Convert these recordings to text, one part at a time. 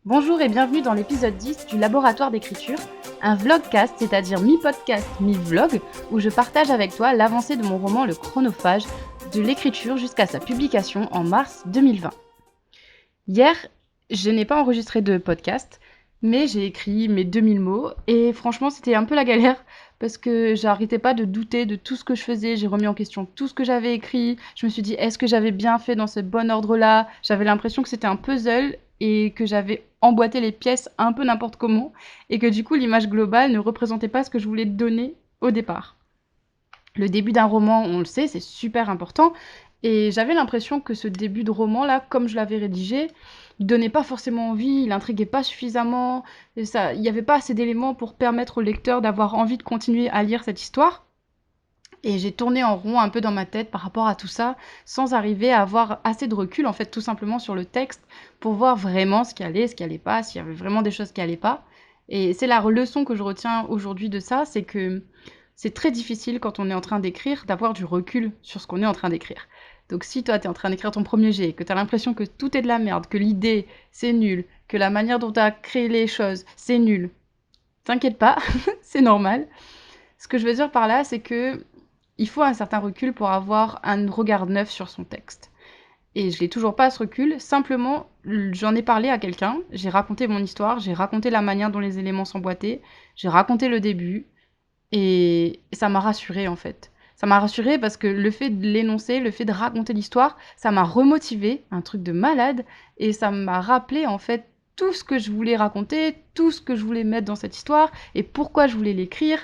Bonjour et bienvenue dans l'épisode 10 du Laboratoire d'écriture, un vlogcast, c'est-à-dire mi-podcast, mi-vlog, où je partage avec toi l'avancée de mon roman Le Chronophage, de l'écriture jusqu'à sa publication en mars 2020. Hier, je n'ai pas enregistré de podcast, mais j'ai écrit mes 2000 mots, et franchement c'était un peu la galère, parce que j'arrêtais pas de douter de tout ce que je faisais, j'ai remis en question tout ce que j'avais écrit, je me suis dit est-ce que j'avais bien fait dans ce bon ordre-là, j'avais l'impression que c'était un puzzle, et que j'avais emboîté les pièces un peu n'importe comment, et que du coup l'image globale ne représentait pas ce que je voulais donner au départ. Le début d'un roman, on le sait, c'est super important. Et j'avais l'impression que ce début de roman-là, comme je l'avais rédigé, il donnait pas forcément envie, il intriguait pas suffisamment, et ça, il n'y avait pas assez d'éléments pour permettre au lecteur d'avoir envie de continuer à lire cette histoire. Et j'ai tourné en rond un peu dans ma tête par rapport à tout ça, sans arriver à avoir assez de recul, en fait, tout simplement sur le texte, pour voir vraiment ce qui allait pas, s'il y avait vraiment des choses qui allaient pas. Et c'est la leçon que je retiens aujourd'hui de ça, c'est que c'est très difficile quand on est en train d'écrire d'avoir du recul sur ce qu'on est en train d'écrire. Donc si toi, tu es en train d'écrire ton premier jet, que tu as l'impression que tout est de la merde, que l'idée, c'est nul, que la manière dont tu as créé les choses, c'est nul, t'inquiète pas, c'est normal. Ce que je veux dire par là, c'est que il faut un certain recul pour avoir un regard neuf sur son texte. Et je n'ai toujours pas ce recul, simplement j'en ai parlé à quelqu'un, j'ai raconté mon histoire, j'ai raconté la manière dont les éléments s'emboîtaient, j'ai raconté le début, et ça m'a rassurée en fait. Ça m'a rassurée parce que le fait de l'énoncer, le fait de raconter l'histoire, ça m'a remotivée, un truc de malade, et ça m'a rappelé en fait tout ce que je voulais raconter, tout ce que je voulais mettre dans cette histoire, et pourquoi je voulais l'écrire,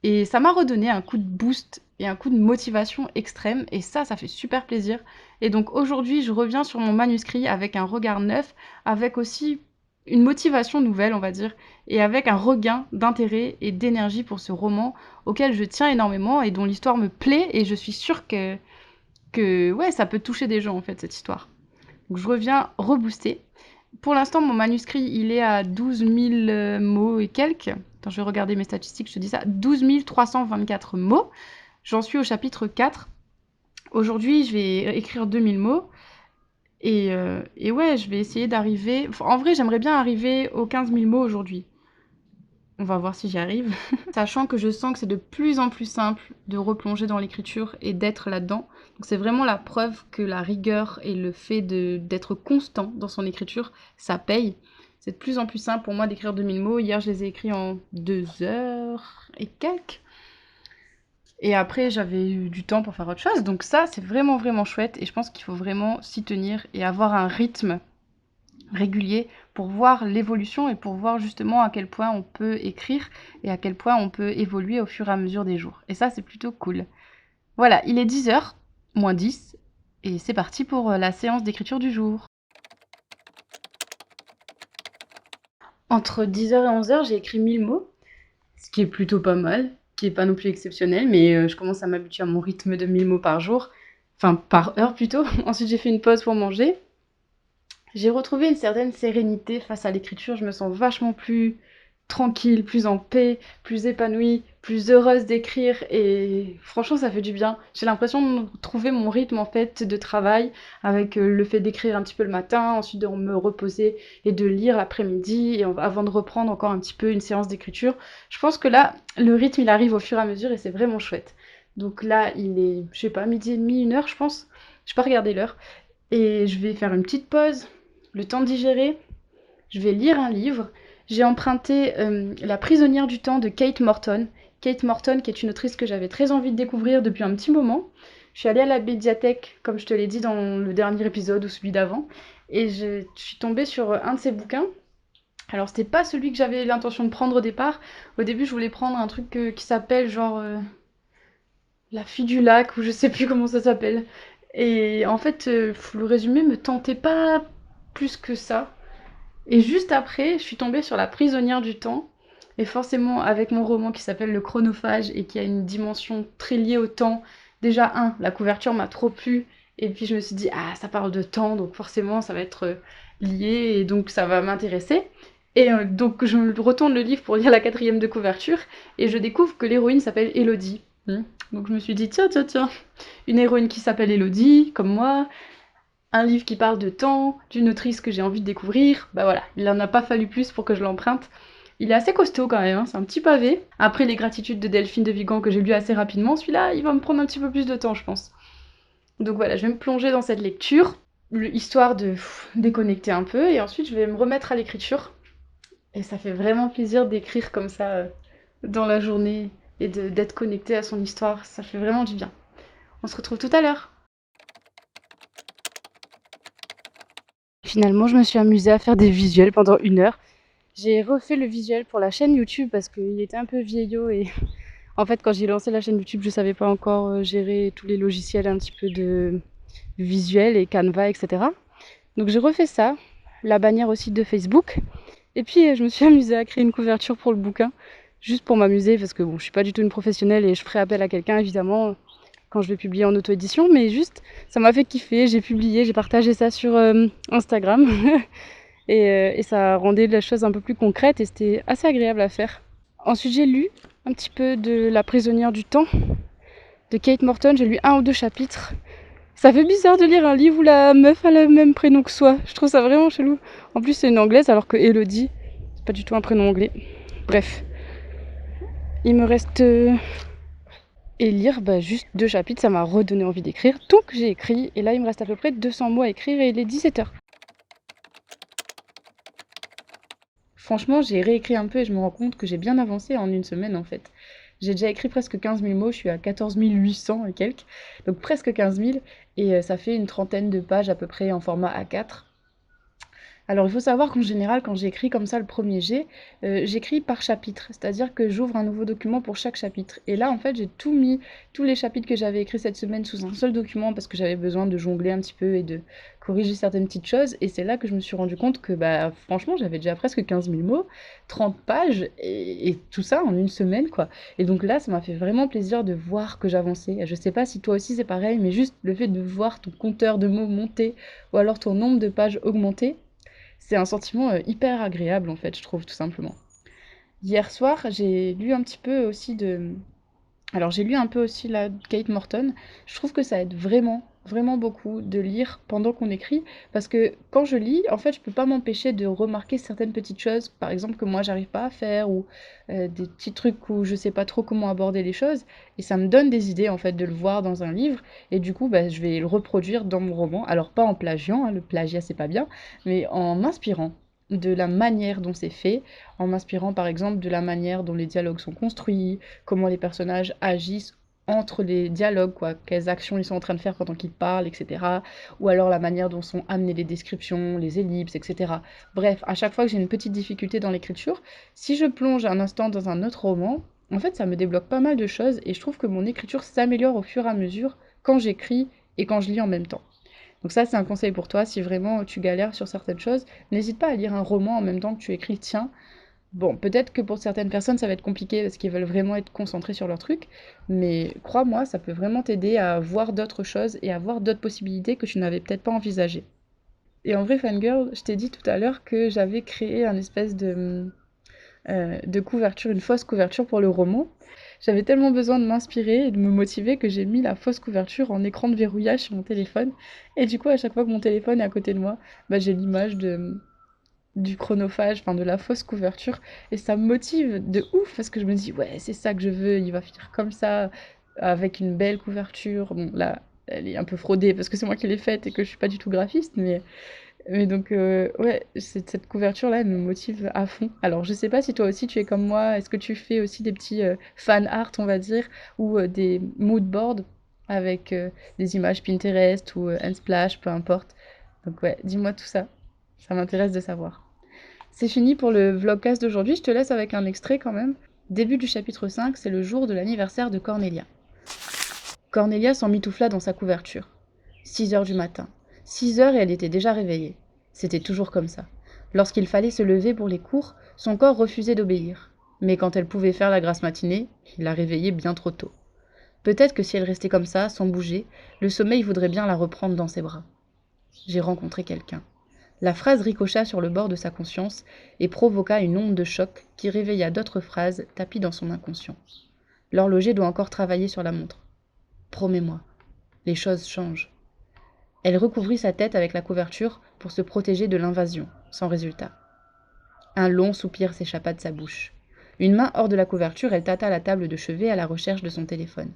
et ça m'a redonné un coup de boost et un coup de motivation extrême, et ça fait super plaisir. Et donc aujourd'hui, je reviens sur mon manuscrit avec un regard neuf, avec aussi une motivation nouvelle, on va dire, et avec un regain d'intérêt et d'énergie pour ce roman auquel je tiens énormément et dont l'histoire me plaît, et je suis sûre que ouais, ça peut toucher des gens en fait, cette histoire. Donc je reviens reboostée. Pour l'instant, mon manuscrit, il est à 12 000 mots et quelques. Attends, je vais regarder mes statistiques, je te dis ça. 12 324 mots. J'en suis au chapitre 4. Aujourd'hui, je vais écrire 2000 mots. Et ouais, je vais essayer d'arriver... Enfin, en vrai, j'aimerais bien arriver aux 15 000 mots aujourd'hui. On va voir si j'y arrive. Sachant que je sens que c'est de plus en plus simple de replonger dans l'écriture et d'être là-dedans. Donc c'est vraiment la preuve que la rigueur et le fait d'être constant dans son écriture, ça paye. C'est de plus en plus simple pour moi d'écrire 2000 mots. Hier, je les ai écrits en 2 heures et quelques. Et après, j'avais eu du temps pour faire autre chose. Donc ça, c'est vraiment, vraiment chouette. Et je pense qu'il faut vraiment s'y tenir et avoir un rythme régulier pour voir l'évolution et pour voir justement à quel point on peut écrire et à quel point on peut évoluer au fur et à mesure des jours. Et ça, c'est plutôt cool. Voilà, il est 10h, moins 10, et c'est parti pour la séance d'écriture du jour. Entre 10h et 11h, j'ai écrit 1000 mots, ce qui est plutôt pas mal, qui est pas non plus exceptionnel, mais je commence à m'habituer à mon rythme de 1000 mots par jour, enfin par heure plutôt. Ensuite, j'ai fait une pause pour manger. J'ai retrouvé une certaine sérénité face à l'écriture, je me sens vachement plus tranquille, plus en paix, plus épanouie, plus heureuse d'écrire, et franchement ça fait du bien. J'ai l'impression de trouver mon rythme en fait de travail avec le fait d'écrire un petit peu le matin, ensuite de me reposer et de lire l'après-midi et avant de reprendre encore un petit peu une séance d'écriture. Je pense que là le rythme il arrive au fur et à mesure et c'est vraiment chouette. Donc là il est, je sais pas, midi et demi, 1h je pense. J'ai pas regardé l'heure. Et je vais faire une petite pause, le temps de digérer, je vais lire un livre. J'ai emprunté La prisonnière du temps de Kate Morton. Kate Morton, qui est une autrice que j'avais très envie de découvrir depuis un petit moment. Je suis allée à la médiathèque, comme je te l'ai dit dans le dernier épisode ou celui d'avant, et je suis tombée sur un de ses bouquins. Alors, c'était pas celui que j'avais l'intention de prendre au départ. Au début, je voulais prendre un truc qui s'appelle genre La fille du lac, ou je sais plus comment ça s'appelle. Et en fait, le résumé me tentait pas plus que ça. Et juste après, je suis tombée sur La prisonnière du temps. Et forcément, avec mon roman qui s'appelle Le Chronophage et qui a une dimension très liée au temps, déjà, la couverture m'a trop plu. Et puis je me suis dit, ah, ça parle de temps, donc forcément, ça va être lié et donc ça va m'intéresser. Et donc je retourne le livre pour lire la quatrième de couverture et je découvre que l'héroïne s'appelle Elodie. Donc je me suis dit, tiens, tiens, tiens, une héroïne qui s'appelle Elodie, comme moi, un livre qui parle de temps, d'une autrice que j'ai envie de découvrir, bah voilà, il en a pas fallu plus pour que je l'emprunte. Il est assez costaud quand même, hein, c'est un petit pavé. Après les gratitudes de Delphine de Vigan que j'ai lu assez rapidement, celui-là il va me prendre un petit peu plus de temps je pense. Donc voilà, je vais me plonger dans cette lecture, histoire de déconnecter un peu, et ensuite je vais me remettre à l'écriture. Et ça fait vraiment plaisir d'écrire comme ça dans la journée et d'être connecté à son histoire, ça fait vraiment du bien. On se retrouve tout à l'heure. Finalement, je me suis amusée à faire des visuels pendant 1 heure. J'ai refait le visuel pour la chaîne YouTube parce qu'il était un peu vieillot et en fait quand j'ai lancé la chaîne YouTube je savais pas encore gérer tous les logiciels un petit peu de visuel et Canva etc. Donc j'ai refait ça, la bannière aussi de Facebook et puis je me suis amusée à créer une couverture pour le bouquin juste pour m'amuser parce que bon je suis pas du tout une professionnelle et je ferai appel à quelqu'un évidemment quand je vais publier en auto-édition mais juste ça m'a fait kiffer, j'ai publié, j'ai partagé ça sur Instagram et ça rendait la chose un peu plus concrète et c'était assez agréable à faire. Ensuite, j'ai lu un petit peu de La prisonnière du temps de Kate Morton. J'ai lu 1 ou 2 chapitres. Ça fait bizarre de lire un livre où la meuf a le même prénom que soi. Je trouve ça vraiment chelou. En plus, c'est une anglaise alors que Elodie, c'est pas du tout un prénom anglais. Bref, il me reste et lire juste 2 chapitres. Ça m'a redonné envie d'écrire. Donc j'ai écrit et là, il me reste à peu près 200 mots à écrire et il est 17 h. Franchement, j'ai réécrit un peu et je me rends compte que j'ai bien avancé en 1 semaine en fait. J'ai déjà écrit presque 15 000 mots, je suis à 14 800 et quelques, donc presque 15 000, et ça fait une trentaine de pages à peu près en format A4. Alors il faut savoir qu'en général, quand j'écris comme ça le premier jet, j'écris par chapitre, c'est-à-dire que j'ouvre un nouveau document pour chaque chapitre. Et là, en fait, j'ai tout mis, tous les chapitres que j'avais écrits cette semaine sous un seul document parce que j'avais besoin de jongler un petit peu et de corriger certaines petites choses. Et c'est là que je me suis rendu compte que, bah, franchement, j'avais déjà presque 15 000 mots, 30 pages et tout ça en 1 semaine, quoi. Et donc là, ça m'a fait vraiment plaisir de voir que j'avançais. Je sais pas si toi aussi c'est pareil, mais juste le fait de voir ton compteur de mots monter ou alors ton nombre de pages augmenter, c'est un sentiment hyper agréable en fait, je trouve tout simplement. Hier soir, j'ai lu un petit peu aussi de alors j'ai lu un peu aussi la Kate Morton. Je trouve que ça aide vraiment, vraiment beaucoup de lire pendant qu'on écrit, parce que quand je lis, en fait, je peux pas m'empêcher de remarquer certaines petites choses, par exemple que moi j'arrive pas à faire, ou des petits trucs où je sais pas trop comment aborder les choses, et ça me donne des idées en fait de le voir dans un livre, et du coup bah, je vais le reproduire dans mon roman, alors pas en plagiant, hein, le plagiat c'est pas bien, mais en m'inspirant de la manière dont c'est fait, en m'inspirant par exemple de la manière dont les dialogues sont construits, comment les personnages agissent entre les dialogues, quoi, quelles actions ils sont en train de faire pendant qu'ils parlent, etc. Ou alors la manière dont sont amenées les descriptions, les ellipses, etc. Bref, à chaque fois que j'ai une petite difficulté dans l'écriture, si je plonge un instant dans un autre roman, en fait ça me débloque pas mal de choses et je trouve que mon écriture s'améliore au fur et à mesure quand j'écris et quand je lis en même temps. Donc ça c'est un conseil pour toi, si vraiment tu galères sur certaines choses, n'hésite pas à lire un roman en même temps que tu écris, tiens. Bon, peut-être que pour certaines personnes, ça va être compliqué parce qu'ils veulent vraiment être concentrés sur leur truc, mais crois-moi, ça peut vraiment t'aider à voir d'autres choses et à voir d'autres possibilités que tu n'avais peut-être pas envisagées. Et en vrai, Fangirl, je t'ai dit tout à l'heure que j'avais créé un espèce de couverture, une fausse couverture pour le roman. J'avais tellement besoin de m'inspirer et de me motiver que j'ai mis la fausse couverture en écran de verrouillage sur mon téléphone. Et du coup, à chaque fois que mon téléphone est à côté de moi, bah, j'ai l'image du chronophage, enfin de la fausse couverture, et ça me motive de ouf parce que je me dis ouais c'est ça que je veux, il va finir comme ça, avec une belle couverture. Bon là, elle est un peu fraudée parce que c'est moi qui l'ai faite et que je suis pas du tout graphiste, mais donc ouais, cette couverture-là, elle me motive à fond. Alors je sais pas si toi aussi tu es comme moi, est-ce que tu fais aussi des petits fan art on va dire, ou des mood boards avec des images Pinterest ou Unsplash, peu importe. Donc ouais, dis-moi tout ça. Ça m'intéresse de savoir. C'est fini pour le vlogcast d'aujourd'hui, je te laisse avec un extrait quand même. Début du chapitre 5, c'est le jour de l'anniversaire de Cornelia. Cornelia s'emmitoufla dans sa couverture. 6 heures du matin. 6 heures et elle était déjà réveillée. C'était toujours comme ça. Lorsqu'il fallait se lever pour les cours, son corps refusait d'obéir. Mais quand elle pouvait faire la grasse matinée, il la réveillait bien trop tôt. Peut-être que si elle restait comme ça, sans bouger, le sommeil voudrait bien la reprendre dans ses bras. J'ai rencontré quelqu'un. La phrase ricocha sur le bord de sa conscience et provoqua une onde de choc qui réveilla d'autres phrases tapies dans son inconscient. L'horloger doit encore travailler sur la montre. Promets-moi, les choses changent. Elle recouvrit sa tête avec la couverture pour se protéger de l'invasion, sans résultat. Un long soupir s'échappa de sa bouche. Une main hors de la couverture, elle tâta la table de chevet à la recherche de son téléphone.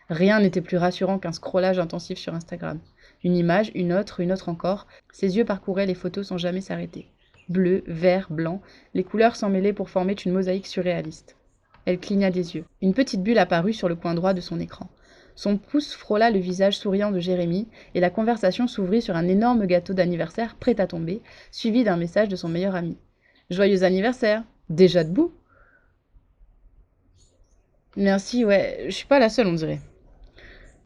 Rien n'était plus rassurant qu'un scrollage intensif sur Instagram. Une image, une autre encore. Ses yeux parcouraient les photos sans jamais s'arrêter. Bleu, vert, blanc, les couleurs s'emmêlaient pour former une mosaïque surréaliste. Elle cligna des yeux. Une petite bulle apparut sur le coin droit de son écran. Son pouce frôla le visage souriant de Jérémy et la conversation s'ouvrit sur un énorme gâteau d'anniversaire prêt à tomber, suivi d'un message de son meilleur ami. « Joyeux anniversaire! Déjà debout ?» Merci, ouais, je suis pas la seule, on dirait.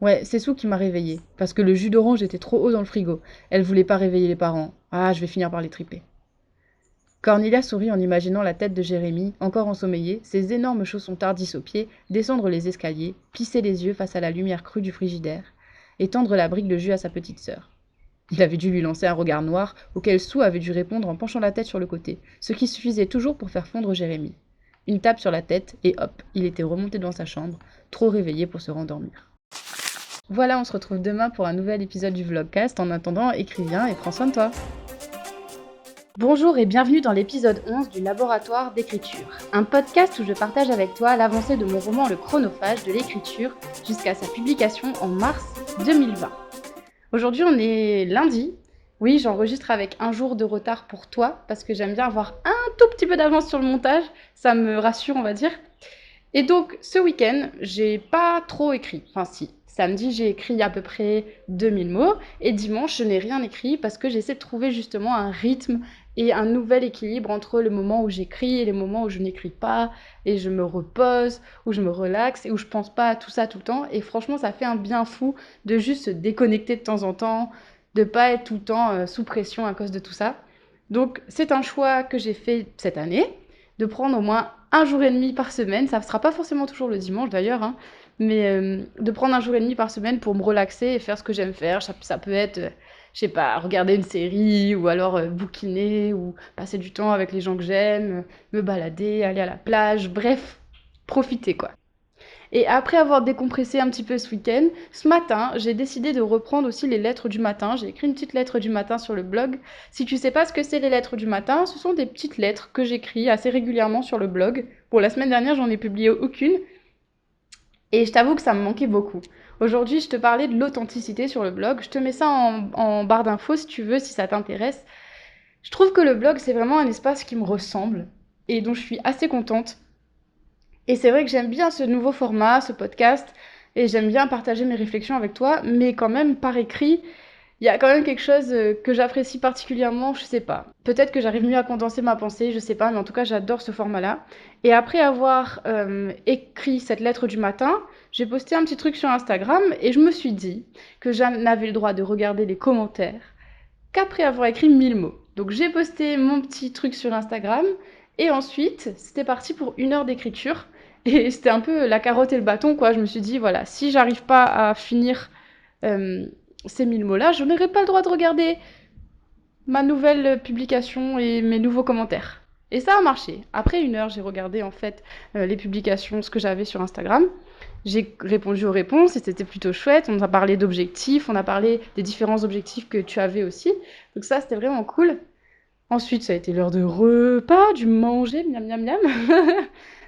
Ouais, c'est Sue qui m'a réveillée, parce que le jus d'orange était trop haut dans le frigo. Elle voulait pas réveiller les parents. Ah, je vais finir par les triper. Cornelia sourit en imaginant la tête de Jérémy, encore ensommeillé, ses énormes chaussons tardis aux pieds, descendre les escaliers, plisser les yeux face à la lumière crue du frigidaire, et tendre la brique de jus à sa petite sœur. Il avait dû lui lancer un regard noir, auquel Sue avait dû répondre en penchant la tête sur le côté, ce qui suffisait toujours pour faire fondre Jérémy. Une tape sur la tête, et hop, il était remonté dans sa chambre, trop réveillé pour se rendormir. Voilà, on se retrouve demain pour un nouvel épisode du Vlogcast. En attendant, écris bien et prends soin de toi. Bonjour et bienvenue dans l'épisode 11 du Laboratoire d'écriture, un podcast où je partage avec toi l'avancée de mon roman Le Chronophage de l'écriture jusqu'à sa publication en mars 2020. Aujourd'hui, on est lundi. Oui, j'enregistre avec un jour de retard pour toi parce que j'aime bien avoir un tout petit peu d'avance sur le montage. Ça me rassure, on va dire. Et donc, ce week-end, j'ai pas trop écrit. Enfin, si. Samedi, j'ai écrit à peu près 2000 mots. Et dimanche, je n'ai rien écrit parce que j'essaie de trouver justement un rythme et un nouvel équilibre entre le moment où j'écris et les moments où je n'écris pas. Et je me repose, où je me relaxe et où je pense pas à tout ça tout le temps. Et franchement, ça fait un bien fou de juste se déconnecter de temps en temps, de pas être tout le temps sous pression à cause de tout ça. Donc, c'est un choix que j'ai fait cette année, de prendre au moins un jour et demi par semaine. Ça ne sera pas forcément toujours le dimanche d'ailleurs, hein, mais de prendre un jour et demi par semaine pour me relaxer et faire ce que j'aime faire. Ça peut être, je sais pas, regarder une série ou alors bouquiner ou passer du temps avec les gens que j'aime, me balader, aller à la plage, bref, profiter quoi. Et après avoir décompressé un petit peu ce week-end, ce matin, j'ai décidé de reprendre aussi les lettres du matin. J'ai écrit une petite lettre du matin sur le blog. Si tu sais pas ce que c'est les lettres du matin, ce sont des petites lettres que j'écris assez régulièrement sur le blog. Bon, la semaine dernière, j'en ai publié aucune. Et je t'avoue que ça me manquait beaucoup. Aujourd'hui, je te parlais de l'authenticité sur le blog. Je te mets ça en barre d'infos si tu veux, si ça t'intéresse. Je trouve que le blog, c'est vraiment un espace qui me ressemble et dont je suis assez contente. Et c'est vrai que j'aime bien ce nouveau format, ce podcast, et j'aime bien partager mes réflexions avec toi, mais quand même par écrit, il y a quand même quelque chose que j'apprécie particulièrement, je sais pas. Peut-être que j'arrive mieux à condenser ma pensée, je sais pas, mais en tout cas j'adore ce format-là. Et après avoir écrit cette lettre du matin, j'ai posté un petit truc sur Instagram et je me suis dit que je n'avais le droit de regarder les commentaires qu'après avoir écrit 1000 mots. Donc j'ai posté mon petit truc sur Instagram et ensuite c'était parti pour 1 heure d'écriture. Et c'était un peu la carotte et le bâton, quoi. Je me suis dit, voilà, si j'arrive pas à finir euh, ces 1000 mots-là, je n'aurai pas le droit de regarder ma nouvelle publication et mes nouveaux commentaires. Et ça a marché. Après 1 heure, j'ai regardé en fait les publications, ce que j'avais sur Instagram. J'ai répondu aux réponses et c'était plutôt chouette. On a parlé d'objectifs, on a parlé des différents objectifs que tu avais aussi. Donc ça, c'était vraiment cool. Ensuite, ça a été l'heure de repas, du manger, miam miam miam,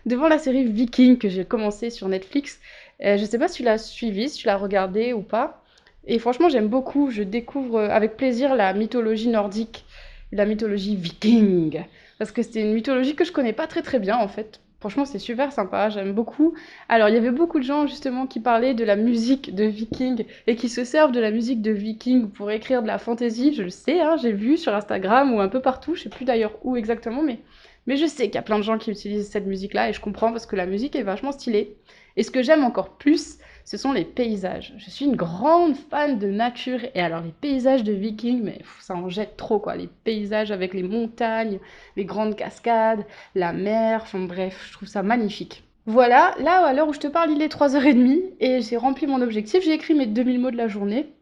devant la série Viking que j'ai commencé sur Netflix. Je sais pas si tu l'as suivi, si tu l'as regardé ou pas. Et franchement, j'aime beaucoup. Je découvre avec plaisir la mythologie nordique, la mythologie viking. Parce que c'était une mythologie que je connais pas très très bien en fait. Franchement, c'est super sympa, j'aime beaucoup. Alors, il y avait beaucoup de gens justement qui parlaient de la musique de Viking et qui se servent de la musique de Viking pour écrire de la fantasy. Je le sais, hein, j'ai vu sur Instagram ou un peu partout, je sais plus d'ailleurs où exactement, mais je sais qu'il y a plein de gens qui utilisent cette musique-là et je comprends parce que la musique est vachement stylée. Et ce que j'aime encore plus, ce sont les paysages. Je suis une grande fan de nature et alors les paysages de Viking, mais ça en jette trop quoi. Les paysages avec les montagnes, les grandes cascades, la mer, enfin bref, je trouve ça magnifique. Voilà, là à l'heure où je te parle, il est 3h30 et j'ai rempli mon objectif, j'ai écrit mes 2000 mots de la journée.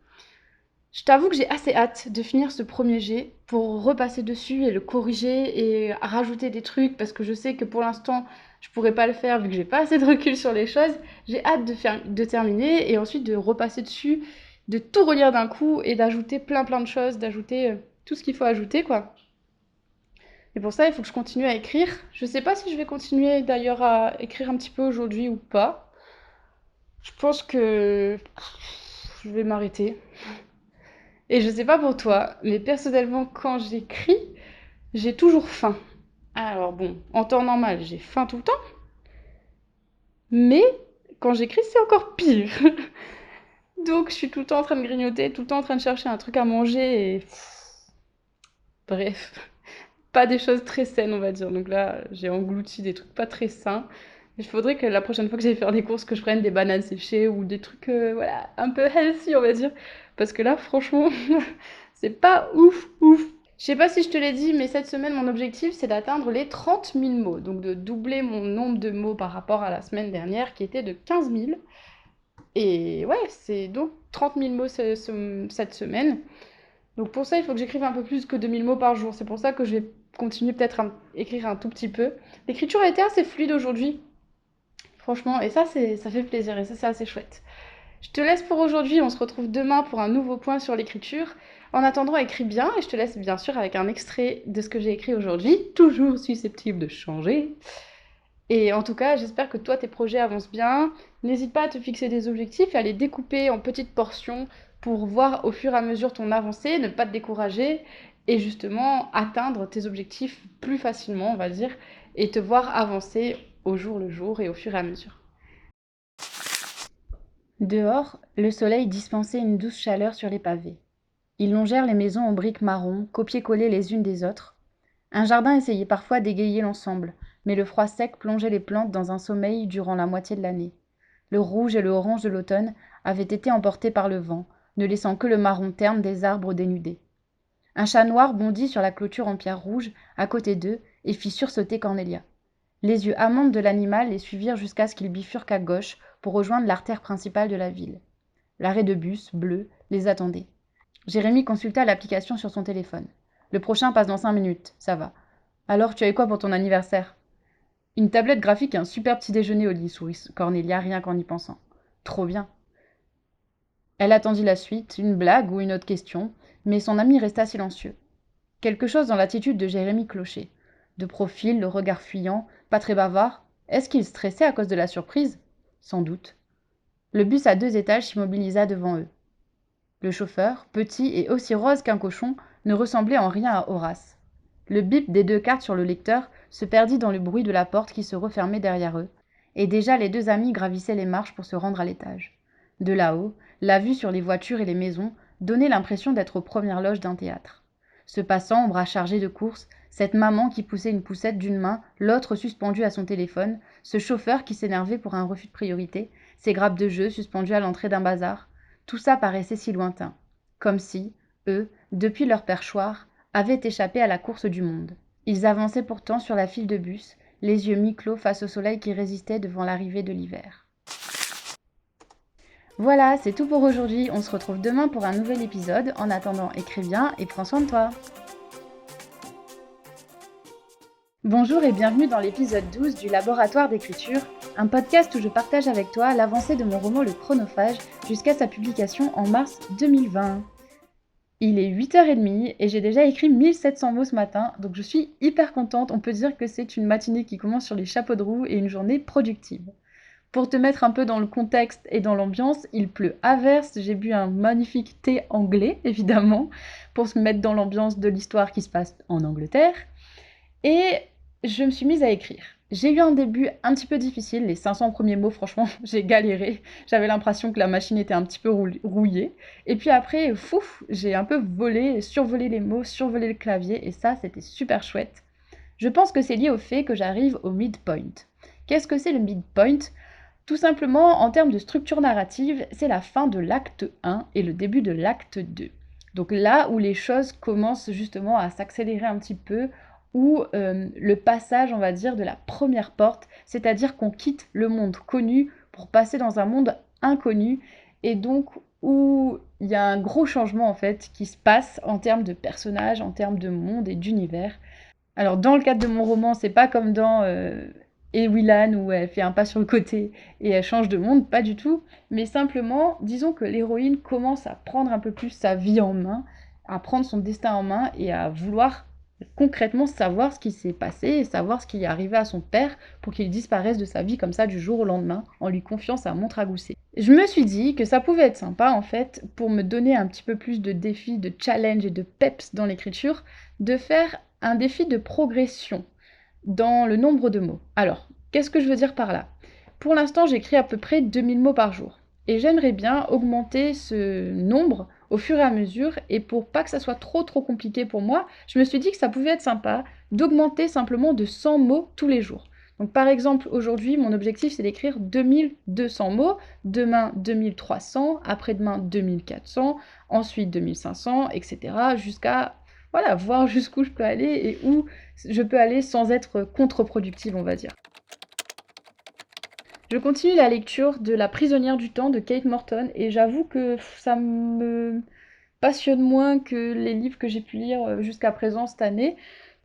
Je t'avoue que j'ai assez hâte de finir ce premier jet pour repasser dessus et le corriger et rajouter des trucs parce que je sais que pour l'instant je pourrais pas le faire vu que j'ai pas assez de recul sur les choses. J'ai hâte de terminer et ensuite de repasser dessus de tout relire d'un coup et d'ajouter plein de choses, d'ajouter tout ce qu'il faut ajouter, quoi. Et pour ça, il faut que je continue à écrire. Je sais pas si je vais continuer d'ailleurs à écrire un petit peu aujourd'hui ou pas. Je pense que je vais m'arrêter. Et je sais pas pour toi, mais personnellement, quand j'écris, j'ai toujours faim. Alors bon, en temps normal, j'ai faim tout le temps, mais quand j'écris, c'est encore pire. Donc je suis tout le temps en train de grignoter, tout le temps en train de chercher un truc à manger et bref, pas des choses très saines, on va dire. Donc là, j'ai englouti des trucs pas très sains. Il faudrait que la prochaine fois que j'aille faire des courses, que je prenne des bananes séchées ou des trucs voilà, un peu healthy, on va dire. Parce que là, franchement, c'est pas ouf. Je sais pas si je te l'ai dit, mais cette semaine, mon objectif, c'est d'atteindre les 30 000 mots. Donc de doubler mon nombre de mots par rapport à la semaine dernière, qui était de 15 000. Et ouais, c'est donc 30 000 mots cette semaine. Donc pour ça, il faut que j'écrive un peu plus que 2 000 mots par jour. C'est pour ça que je vais continuer peut-être à écrire un tout petit peu. L'écriture a été assez fluide aujourd'hui, franchement, et ça, ça fait plaisir, et ça, c'est assez chouette. Je te laisse pour aujourd'hui, on se retrouve demain pour un nouveau point sur l'écriture. En attendant, écris bien, et je te laisse bien sûr avec un extrait de ce que j'ai écrit aujourd'hui, toujours susceptible de changer. Et en tout cas, j'espère que toi, tes projets avancent bien. N'hésite pas à te fixer des objectifs et à les découper en petites portions pour voir au fur et à mesure ton avancée, ne pas te décourager et justement atteindre tes objectifs plus facilement, on va dire, et te voir avancer au jour le jour et au fur et à mesure. Dehors, le soleil dispensait une douce chaleur sur les pavés. Ils longèrent les maisons aux briques marron, copiées-collées les unes des autres. Un jardin essayait parfois d'égayer l'ensemble, mais le froid sec plongeait les plantes dans un sommeil durant la moitié de l'année. Le rouge et le orange de l'automne avaient été emportés par le vent, ne laissant que le marron terne des arbres dénudés. Un chat noir bondit sur la clôture en pierre rouge, à côté d'eux, et fit sursauter Cornelia. Les yeux amandes de l'animal les suivirent jusqu'à ce qu'ils bifurquent à gauche pour rejoindre l'artère principale de la ville. L'arrêt de bus, bleu, les attendait. Jérémie consulta l'application sur son téléphone. Le prochain passe dans 5 minutes, ça va. Alors, tu as eu quoi pour ton anniversaire? Une tablette graphique et un super petit déjeuner au lit, sourit Cornelia rien qu'en y pensant. Trop bien. Elle attendit la suite, une blague ou une autre question, mais son ami resta silencieux. Quelque chose dans l'attitude de Jérémie clochait. De profil, le regard fuyant, pas très bavard. Est-ce qu'il stressait à cause de la surprise? Sans doute. Le bus à 2 étages s'immobilisa devant eux. Le chauffeur, petit et aussi rose qu'un cochon, ne ressemblait en rien à Horace. Le bip des 2 cartes sur le lecteur se perdit dans le bruit de la porte qui se refermait derrière eux, et déjà les 2 amis gravissaient les marches pour se rendre à l'étage. De là-haut, la vue sur les voitures et les maisons donnait l'impression d'être aux premières loges d'un théâtre. Ce passant, au bras chargé de courses, cette maman qui poussait une poussette d'une main, l'autre suspendue à son téléphone, ce chauffeur qui s'énervait pour un refus de priorité, ces grappes de jeu suspendues à l'entrée d'un bazar, tout ça paraissait si lointain, comme si, eux, depuis leur perchoir, avaient échappé à la course du monde. Ils avançaient pourtant sur la file de bus, les yeux mi-clos face au soleil qui résistait devant l'arrivée de l'hiver. Voilà, c'est tout pour aujourd'hui. On se retrouve demain pour un nouvel épisode. En attendant, écris bien et prends soin de toi. Bonjour et bienvenue dans l'épisode 12 du Laboratoire d'écriture, un podcast où je partage avec toi l'avancée de mon roman Le Chronophage jusqu'à sa publication en mars 2020. Il est 8h30 et j'ai déjà écrit 1700 mots ce matin, donc je suis hyper contente. On peut dire que c'est une matinée qui commence sur les chapeaux de roue et une journée productive. Pour te mettre un peu dans le contexte et dans l'ambiance, il pleut à verse, j'ai bu un magnifique thé anglais, évidemment, pour se mettre dans l'ambiance de l'histoire qui se passe en Angleterre. Et je me suis mise à écrire. J'ai eu un début un petit peu difficile, les 500 premiers mots, franchement, j'ai galéré. J'avais l'impression que la machine était un petit peu rouillée. Et puis après, j'ai un peu survolé les mots, survolé le clavier, et ça, c'était super chouette. Je pense que c'est lié au fait que j'arrive au midpoint. Qu'est-ce que c'est le midpoint? Tout simplement, en termes de structure narrative, c'est la fin de l'acte 1 et le début de l'acte 2. Donc là où les choses commencent justement à s'accélérer un petit peu, où le passage, on va dire, de la première porte, c'est-à-dire qu'on quitte le monde connu pour passer dans un monde inconnu, et donc où il y a un gros changement en fait qui se passe en termes de personnages, en termes de monde et d'univers. Alors dans le cadre de mon roman, c'est pas comme dans et Willan où elle fait un pas sur le côté et elle change de monde, pas du tout. Mais simplement, disons que l'héroïne commence à prendre un peu plus sa vie en main, à prendre son destin en main et à vouloir concrètement savoir ce qui s'est passé et savoir ce qui est arrivé à son père pour qu'il disparaisse de sa vie comme ça du jour au lendemain en lui confiant sa montre à gousset. Je me suis dit que ça pouvait être sympa en fait pour me donner un petit peu plus de défis, de challenge et de peps dans l'écriture, de faire un défi de progression dans le nombre de mots. Alors, qu'est-ce que je veux dire par là? Pour l'instant, j'écris à peu près 2000 mots par jour. Et j'aimerais bien augmenter ce nombre au fur et à mesure. Et pour pas que ça soit trop compliqué pour moi, je me suis dit que ça pouvait être sympa d'augmenter simplement de 100 mots tous les jours. Donc par exemple, aujourd'hui, mon objectif, c'est d'écrire 2200 mots, demain 2300, après-demain 2400, ensuite 2500, etc. jusqu'à voilà, voir jusqu'où je peux aller et où je peux aller sans être contre-productive, on va dire. Je continue la lecture de La prisonnière du temps de Kate Morton et j'avoue que ça me passionne moins que les livres que j'ai pu lire jusqu'à présent cette année.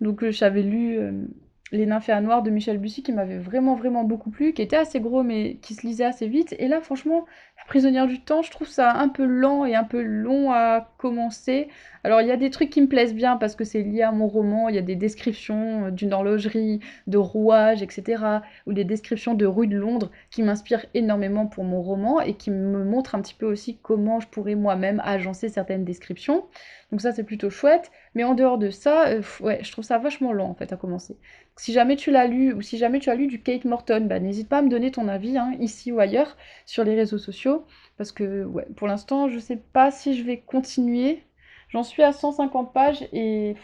Donc j'avais lu Les Nymphéas Noires de Michel Bussy qui m'avait vraiment beaucoup plu, qui était assez gros mais qui se lisait assez vite. Et là franchement, La prisonnière du temps, je trouve ça un peu lent et un peu long à commencer. Alors il y a des trucs qui me plaisent bien parce que c'est lié à mon roman, il y a des descriptions d'une horlogerie, de rouages, etc. ou des descriptions de rues de Londres qui m'inspirent énormément pour mon roman et qui me montrent un petit peu aussi comment je pourrais moi-même agencer certaines descriptions. Donc ça c'est plutôt chouette, mais en dehors de ça, ouais, je trouve ça vachement lent en fait à commencer. Si jamais tu l'as lu ou si jamais tu as lu du Kate Morton, bah, n'hésite pas à me donner ton avis, hein, ici ou ailleurs, sur les réseaux sociaux, parce que ouais, pour l'instant je sais pas si je vais continuer. J'en suis à 150 pages et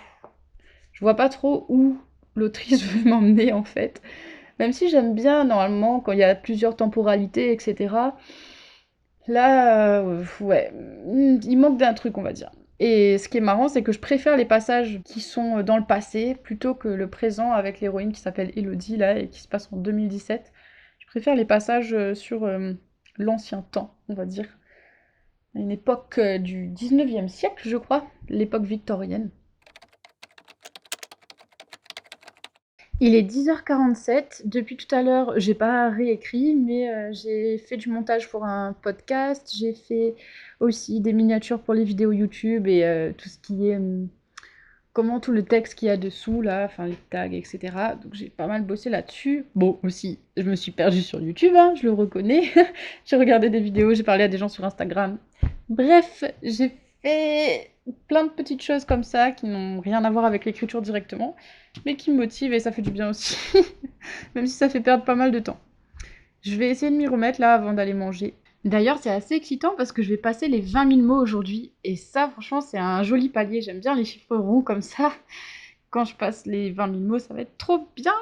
je vois pas trop où l'autrice veut m'emmener en fait. Même si j'aime bien normalement quand il y a plusieurs temporalités, etc. Là, ouais, il manque d'un truc, on va dire. Et ce qui est marrant, c'est que je préfère les passages qui sont dans le passé plutôt que le présent avec l'héroïne qui s'appelle Elodie là et qui se passe en 2017. Je préfère les passages sur l'ancien temps, on va dire. Une époque du 19e siècle, je crois, l'époque victorienne. Il est 10h47. Depuis tout à l'heure, j'ai pas réécrit, mais j'ai fait du montage pour un podcast. J'ai fait aussi des miniatures pour les vidéos YouTube et tout ce qui est comment tout le texte qu'il y a dessous là, enfin les tags, etc. Donc j'ai pas mal bossé là-dessus. Bon aussi, je me suis perdue sur YouTube, hein, je le reconnais. J'ai regardé des vidéos, j'ai parlé à des gens sur Instagram. Bref, j'ai fait plein de petites choses comme ça qui n'ont rien à voir avec l'écriture directement, mais qui me motivent et ça fait du bien aussi, même si ça fait perdre pas mal de temps. Je vais essayer de m'y remettre là avant d'aller manger. D'ailleurs, c'est assez excitant parce que je vais passer les 20 000 mots aujourd'hui. Et ça, franchement, c'est un joli palier. J'aime bien les chiffres ronds comme ça. Quand je passe les 20 000 mots, ça va être trop bien.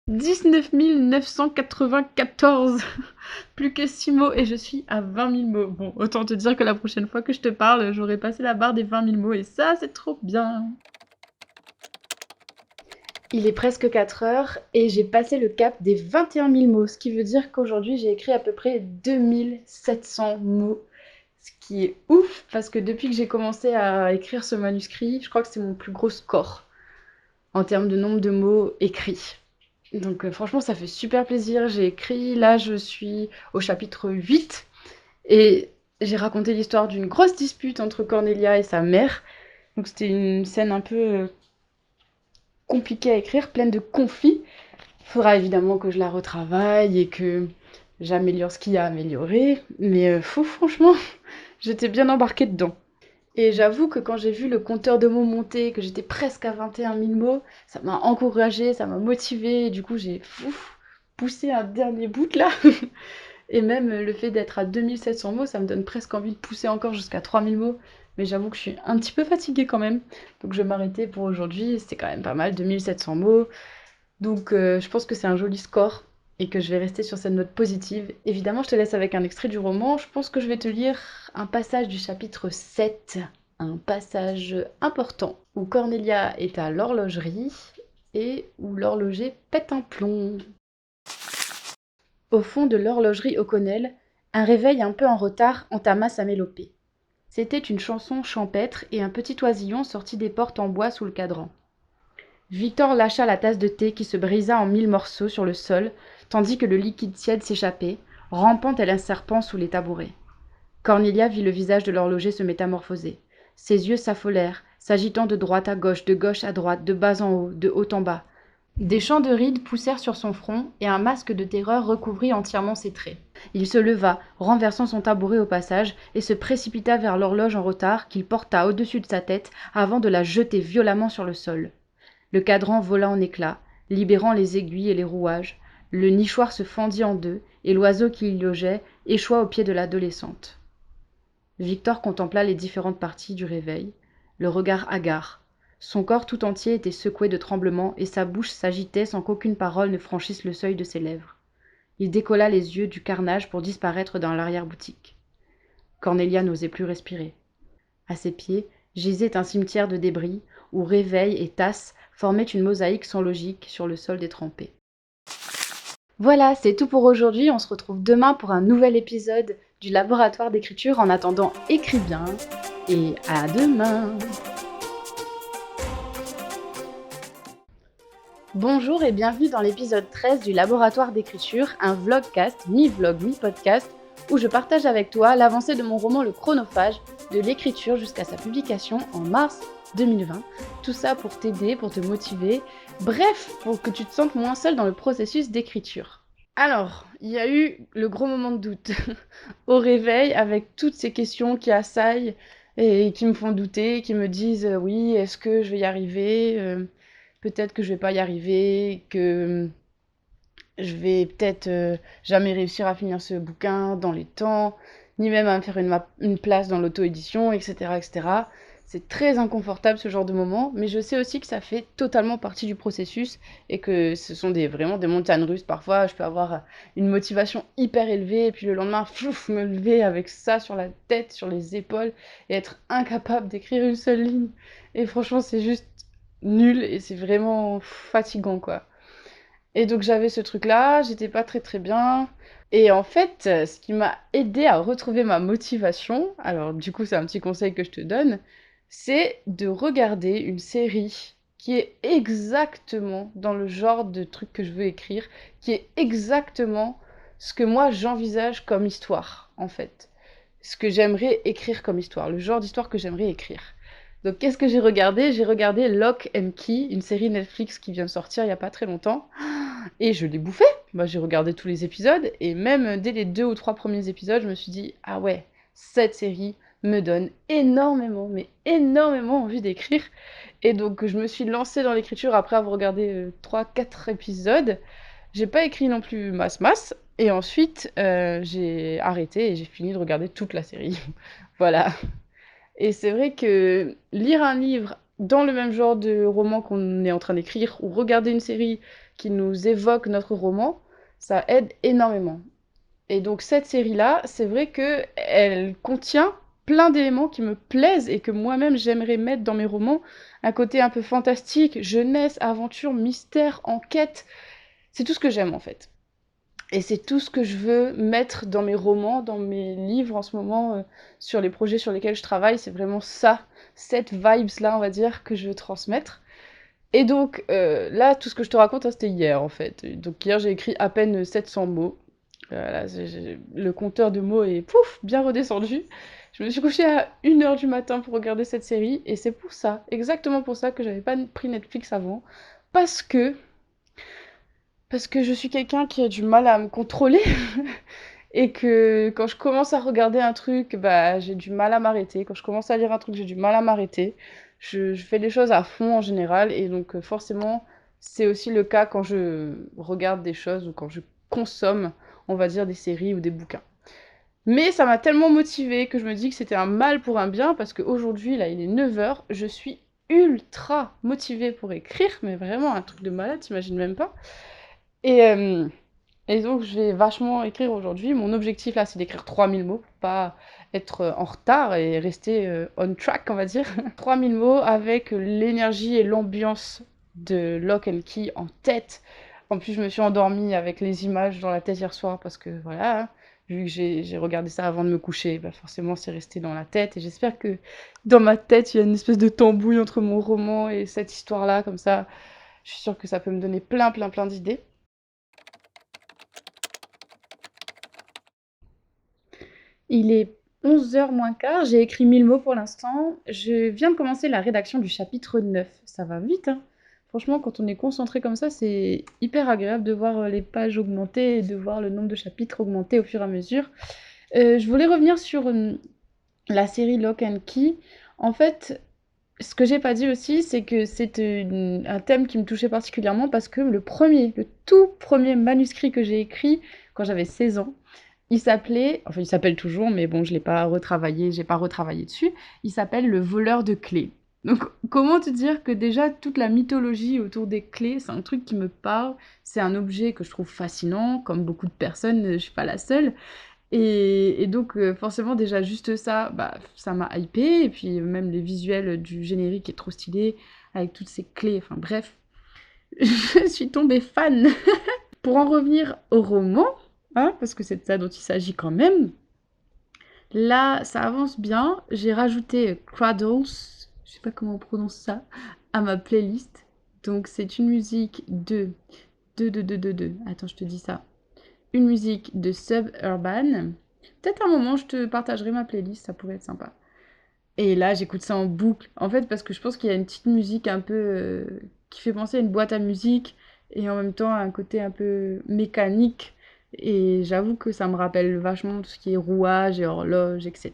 19 994. Plus que 6 mots et je suis à 20 000 mots. Bon, autant te dire que la prochaine fois que je te parle, j'aurai passé la barre des 20 000 mots. Et ça, c'est trop bien. Il est presque 4 heures et j'ai passé le cap des 21 000 mots, ce qui veut dire qu'aujourd'hui j'ai écrit à peu près 2700 mots, ce qui est ouf parce que depuis que j'ai commencé à écrire ce manuscrit, je crois que c'est mon plus gros score en termes de nombre de mots écrits. Donc franchement ça fait super plaisir, j'ai écrit, là je suis au chapitre 8 et j'ai raconté l'histoire d'une grosse dispute entre Cornelia et sa mère. Donc c'était une scène un peu compliquée à écrire, pleine de conflits. Il faudra évidemment que je la retravaille et que j'améliore ce qu'il y a à améliorer. Mais franchement, j'étais bien embarquée dedans. Et j'avoue que quand j'ai vu le compteur de mots monter, que j'étais presque à 21 000 mots, ça m'a encouragée, ça m'a motivée. Et du coup, j'ai poussé un dernier bout là. Et même le fait d'être à 2700 mots, ça me donne presque envie de pousser encore jusqu'à 3000 mots. Mais j'avoue que je suis un petit peu fatiguée quand même. Donc je vais m'arrêter pour aujourd'hui. C'était quand même pas mal, 2700 mots. Donc je pense que c'est un joli score et que je vais rester sur cette note positive. Évidemment, je te laisse avec un extrait du roman. Je pense que je vais te lire un passage du chapitre 7, un passage important, où Cornelia est à l'horlogerie et où l'horloger pète un plomb. Au fond de l'horlogerie O'Connell, un réveil un peu en retard entama sa mélopée. C'était une chanson champêtre et un petit oisillon sortit des portes en bois sous le cadran. Victor lâcha la tasse de thé qui se brisa en 1000 morceaux sur le sol, tandis que le liquide tiède s'échappait, rampant tel un serpent sous les tabourets. Cornélia vit le visage de l'horloger se métamorphoser. Ses yeux s'affolèrent, s'agitant de droite à gauche, de gauche à droite, de bas en haut, de haut en bas. Des champs de rides poussèrent sur son front, et un masque de terreur recouvrit entièrement ses traits. Il se leva, renversant son tabouret au passage, et se précipita vers l'horloge en retard qu'il porta au-dessus de sa tête avant de la jeter violemment sur le sol. Le cadran vola en éclats, libérant les aiguilles et les rouages. Le nichoir se fendit en deux, et l'oiseau qui y logeait échoua aux pieds de l'adolescente. Victor contempla les différentes parties du réveil, le regard hagard. Son corps tout entier était secoué de tremblements et sa bouche s'agitait sans qu'aucune parole ne franchisse le seuil de ses lèvres. Il décolla les yeux du carnage pour disparaître dans l'arrière-boutique. Cornélia n'osait plus respirer. À ses pieds gisait un cimetière de débris où réveil et tasse formaient une mosaïque sans logique sur le sol détrempé. Voilà, c'est tout pour aujourd'hui. On se retrouve demain pour un nouvel épisode du laboratoire d'écriture. En attendant, écris bien et à demain. Bonjour et bienvenue dans l'épisode 13 du laboratoire d'écriture, un vlogcast, mi-vlog, mi-podcast, où je partage avec toi l'avancée de mon roman Le Chronophage, de l'écriture jusqu'à sa publication en mars 2020. Tout ça pour t'aider, pour te motiver, bref, pour que tu te sentes moins seul dans le processus d'écriture. Alors, il y a eu le gros moment de doute au réveil avec toutes ces questions qui assaillent et qui me font douter, qui me disent oui, est-ce que je vais y arriver peut-être que je vais pas y arriver, que je vais peut-être jamais réussir à finir ce bouquin dans les temps, ni même à me faire une place dans l'auto-édition, etc., etc. C'est très inconfortable ce genre de moment, mais je sais aussi que ça fait totalement partie du processus et que ce sont vraiment des montagnes russes. Parfois, je peux avoir une motivation hyper élevée et puis le lendemain, me lever avec ça sur la tête, sur les épaules et être incapable d'écrire une seule ligne. Et franchement, c'est juste nul et c'est vraiment fatigant, quoi. Et donc j'avais ce truc-là, j'étais pas très très bien. Et en fait, ce qui m'a aidé à retrouver ma motivation, alors du coup c'est un petit conseil que je te donne, c'est de regarder une série qui est exactement dans le genre de truc que je veux écrire, qui est exactement ce que moi j'envisage comme histoire, en fait. Ce que j'aimerais écrire comme histoire, le genre d'histoire que j'aimerais écrire. Donc qu'est-ce que j'ai regardé? J'ai regardé Lock and Key, une série Netflix qui vient de sortir il y a pas très longtemps. Et je l'ai bouffé. Moi, j'ai regardé tous les épisodes et même dès les 2 ou 3 premiers épisodes, je me suis dit ah ouais, cette série me donne énormément, mais énormément envie d'écrire. Et donc je me suis lancée dans l'écriture après avoir regardé 3-4 épisodes. J'ai pas écrit non plus masse et ensuite j'ai arrêté et j'ai fini de regarder toute la série. Voilà. Et c'est vrai que lire un livre dans le même genre de roman qu'on est en train d'écrire, ou regarder une série qui nous évoque notre roman, ça aide énormément. Et donc cette série-là, c'est vrai que elle contient plein d'éléments qui me plaisent et que moi-même j'aimerais mettre dans mes romans. Un côté un peu fantastique, jeunesse, aventure, mystère, enquête. C'est tout ce que j'aime en fait. Et c'est tout ce que je veux mettre dans mes romans, dans mes livres en ce moment, sur les projets sur lesquels je travaille. C'est vraiment ça, cette vibes-là, on va dire, que je veux transmettre. Et donc, là, tout ce que je te raconte, hein, c'était hier, en fait. Donc hier, j'ai écrit à peine 700 mots. Voilà, le compteur de mots est, pouf, bien redescendu. Je me suis couchée à 1h du matin pour regarder cette série, et c'est pour ça, exactement pour ça, que j'avais pas pris Netflix avant. Parce que parce que je suis quelqu'un qui a du mal à me contrôler et que quand je commence à regarder un truc, bah, j'ai du mal à m'arrêter. Quand je commence à lire un truc, j'ai du mal à m'arrêter. Je fais les choses à fond en général et donc forcément, c'est aussi le cas quand je regarde des choses ou quand je consomme, on va dire, des séries ou des bouquins. Mais ça m'a tellement motivée que je me dis que c'était un mal pour un bien parce qu'aujourd'hui, là, il est 9h, je suis ultra motivée pour écrire, mais vraiment un truc de malade, t'imagines même pas. Et, euh, et donc, je vais vachement écrire aujourd'hui. Mon objectif, là, c'est d'écrire 3000 mots pour pas être en retard et rester on track, on va dire. 3000 mots avec l'énergie et l'ambiance de Lock and Key en tête. En plus, je me suis endormie avec les images dans la tête hier soir parce que, voilà, hein, vu que j'ai regardé ça avant de me coucher, bah forcément, c'est resté dans la tête. Et j'espère que dans ma tête, il y a une espèce de tambouille entre mon roman et cette histoire-là, comme ça. Je suis sûre que ça peut me donner plein, plein, plein d'idées. Il est 11h moins quart, j'ai écrit 1000 mots pour l'instant. Je viens de commencer la rédaction du chapitre 9. Ça va vite, hein. Franchement, quand on est concentré comme ça, c'est hyper agréable de voir les pages augmenter et de voir le nombre de chapitres augmenter au fur et à mesure. Je voulais revenir sur la série Lock and Key. En fait, ce que j'ai pas dit aussi, c'est que c'est un thème qui me touchait particulièrement parce que le tout premier manuscrit que j'ai écrit quand j'avais 16 ans, il s'appelait, enfin il s'appelle toujours, mais bon, je l'ai pas retravaillé, j'ai pas retravaillé dessus. Il s'appelle Le voleur de clés. Donc, comment te dire que déjà toute la mythologie autour des clés, c'est un truc qui me parle. C'est un objet que je trouve fascinant, comme beaucoup de personnes, je suis pas la seule. Et donc, forcément, déjà, juste ça, bah, ça m'a hypée. Et puis, même les visuels du générique est trop stylé, avec toutes ces clés. Enfin, bref, je suis tombée fan. Pour en revenir au roman, hein, parce que c'est de ça dont il s'agit quand même, là, ça avance bien. J'ai rajouté Cradles, je sais pas comment on prononce ça, à ma playlist. Donc, c'est une musique de. Attends, je te dis ça. Une musique de Suburban. Peut-être un moment, je te partagerai ma playlist, ça pourrait être sympa. Et là, j'écoute ça en boucle. En fait, parce que je pense qu'il y a une petite musique un peu qui fait penser à une boîte à musique et en même temps un côté un peu mécanique. Et j'avoue que ça me rappelle vachement tout ce qui est rouage et horloge, etc.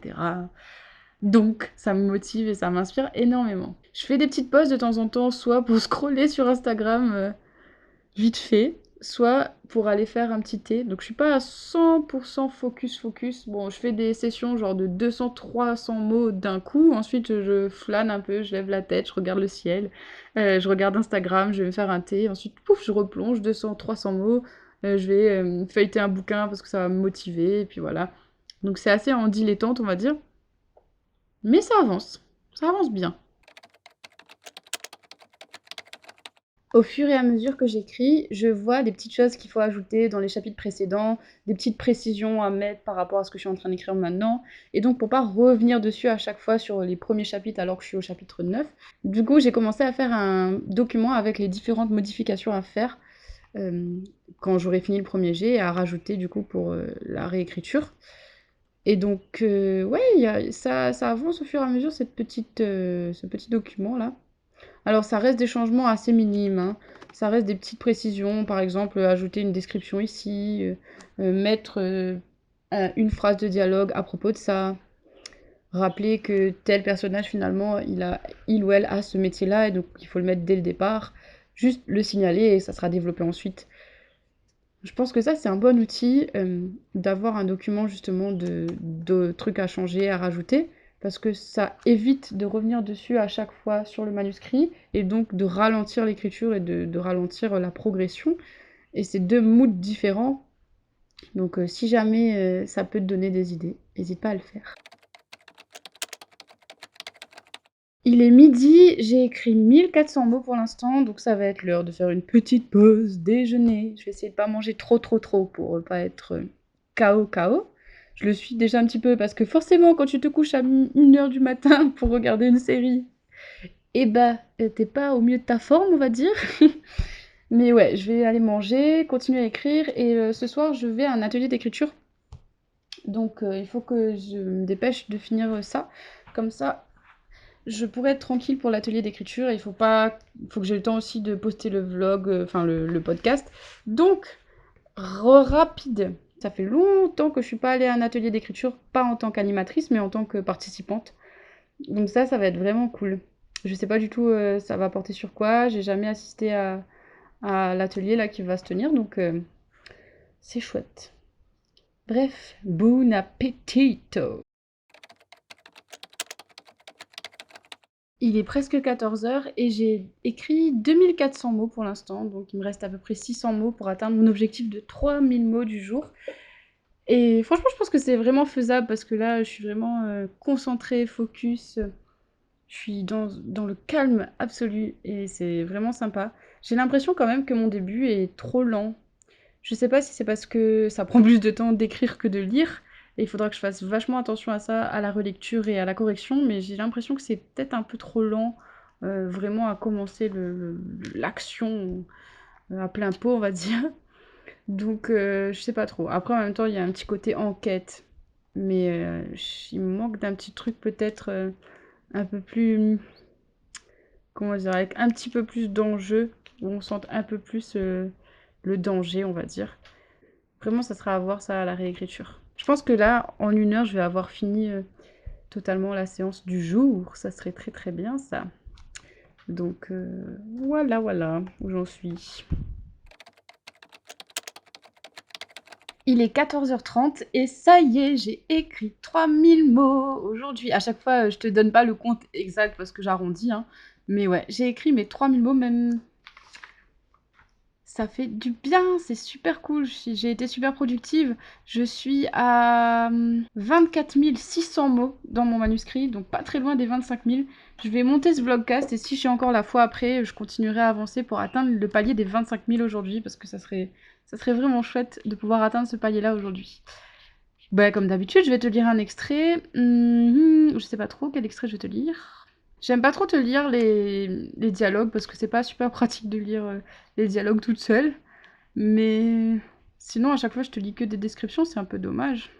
Donc, ça me motive et ça m'inspire énormément. Je fais des petites pauses de temps en temps, soit pour scroller sur Instagram vite fait, soit pour aller faire un petit thé. Donc je suis pas à 100% focus. Bon, je fais des sessions genre de 200-300 mots d'un coup. Ensuite, je flâne un peu, je lève la tête, je regarde le ciel, je regarde Instagram, je vais me faire un thé. Ensuite, pouf, je replonge 200-300 mots. Je vais feuilleter un bouquin parce que ça va me motiver. Et puis voilà. Donc c'est assez en dilettante, on va dire. Mais ça avance. Ça avance bien. Au fur et à mesure que j'écris, je vois des petites choses qu'il faut ajouter dans les chapitres précédents, des petites précisions à mettre par rapport à ce que je suis en train d'écrire maintenant. Et donc, pour pas revenir dessus à chaque fois sur les premiers chapitres alors que je suis au chapitre 9, du coup, j'ai commencé à faire un document avec les différentes modifications à faire euh, quand j'aurai fini le premier jet et à rajouter du coup pour la réécriture. Et donc, ouais, ça avance au fur et à mesure ce petit document-là. Alors ça reste des changements assez minimes, hein. Ça reste des petites précisions, par exemple ajouter une description ici, mettre une phrase de dialogue à propos de ça, rappeler que tel personnage finalement il ou elle a ce métier-là et donc il faut le mettre dès le départ, juste le signaler et ça sera développé ensuite. Je pense que ça c'est un bon outil d'avoir un document justement de trucs à changer, à rajouter, parce que ça évite de revenir dessus à chaque fois sur le manuscrit, et donc de ralentir l'écriture et de ralentir la progression. Et c'est deux moods différents, donc si jamais ça peut te donner des idées, n'hésite pas à le faire. Il est midi, j'ai écrit 1400 mots pour l'instant, donc ça va être l'heure de faire une petite pause déjeuner. Je vais essayer de pas manger trop pour pas être KO. Je le suis déjà un petit peu parce que forcément quand tu te couches à 1h du matin pour regarder une série, eh bah t'es pas au mieux de ta forme on va dire. Mais ouais, je vais aller manger, continuer à écrire et ce soir je vais à un atelier d'écriture. Donc il faut que je me dépêche de finir ça. Comme ça, je pourrais être tranquille pour l'atelier d'écriture. Il faut que j'ai le temps aussi de poster le vlog, enfin le podcast. Donc, rapide. Ça fait longtemps que je suis pas allée à un atelier d'écriture, pas en tant qu'animatrice, mais en tant que participante. Donc ça va être vraiment cool. Je sais pas du tout ça va porter sur quoi. J'ai jamais assisté à l'atelier là qui va se tenir, donc c'est chouette. Bref, bon appetito! Il est presque 14h et j'ai écrit 2400 mots pour l'instant, donc il me reste à peu près 600 mots pour atteindre mon objectif de 3000 mots du jour. Et franchement, je pense que c'est vraiment faisable parce que là, je suis vraiment concentrée, focus. Je suis dans le calme absolu et c'est vraiment sympa. J'ai l'impression quand même que mon début est trop lent. Je sais pas si c'est parce que ça prend plus de temps d'écrire que de lire, et il faudra que je fasse vachement attention à ça, à la relecture et à la correction, mais j'ai l'impression que c'est peut-être un peu trop lent vraiment à commencer l'action à plein pot, on va dire. Donc, je sais pas trop. Après, en même temps, il y a un petit côté enquête. Mais il me manque d'un petit truc peut-être un peu plus, comment dire, avec un petit peu plus d'enjeu, où on sente un peu plus le danger, on va dire. Vraiment, ça sera à voir ça à la réécriture. Je pense que là, en 1 heure, je vais avoir fini totalement la séance du jour. Ça serait très très bien ça. Donc voilà où j'en suis. Il est 14h30 et ça y est, j'ai écrit 3000 mots aujourd'hui. À chaque fois, je te donne pas le compte exact parce que j'arrondis, hein. Mais ouais, j'ai écrit mes 3000 mots, même ça fait du bien, c'est super cool. J'ai été super productive. Je suis à 24 600 mots dans mon manuscrit, donc pas très loin des 25 000. Je vais monter ce vlogcast et si j'ai encore la foi après, je continuerai à avancer pour atteindre le palier des 25 000 aujourd'hui parce que ça serait vraiment chouette de pouvoir atteindre ce palier-là aujourd'hui. Bah, comme d'habitude, je vais te lire un extrait. Je sais pas trop quel extrait je vais te lire. J'aime pas trop te lire les dialogues parce que c'est pas super pratique de lire les dialogues toute seule. Mais sinon, à chaque fois, je te lis que des descriptions, c'est un peu dommage.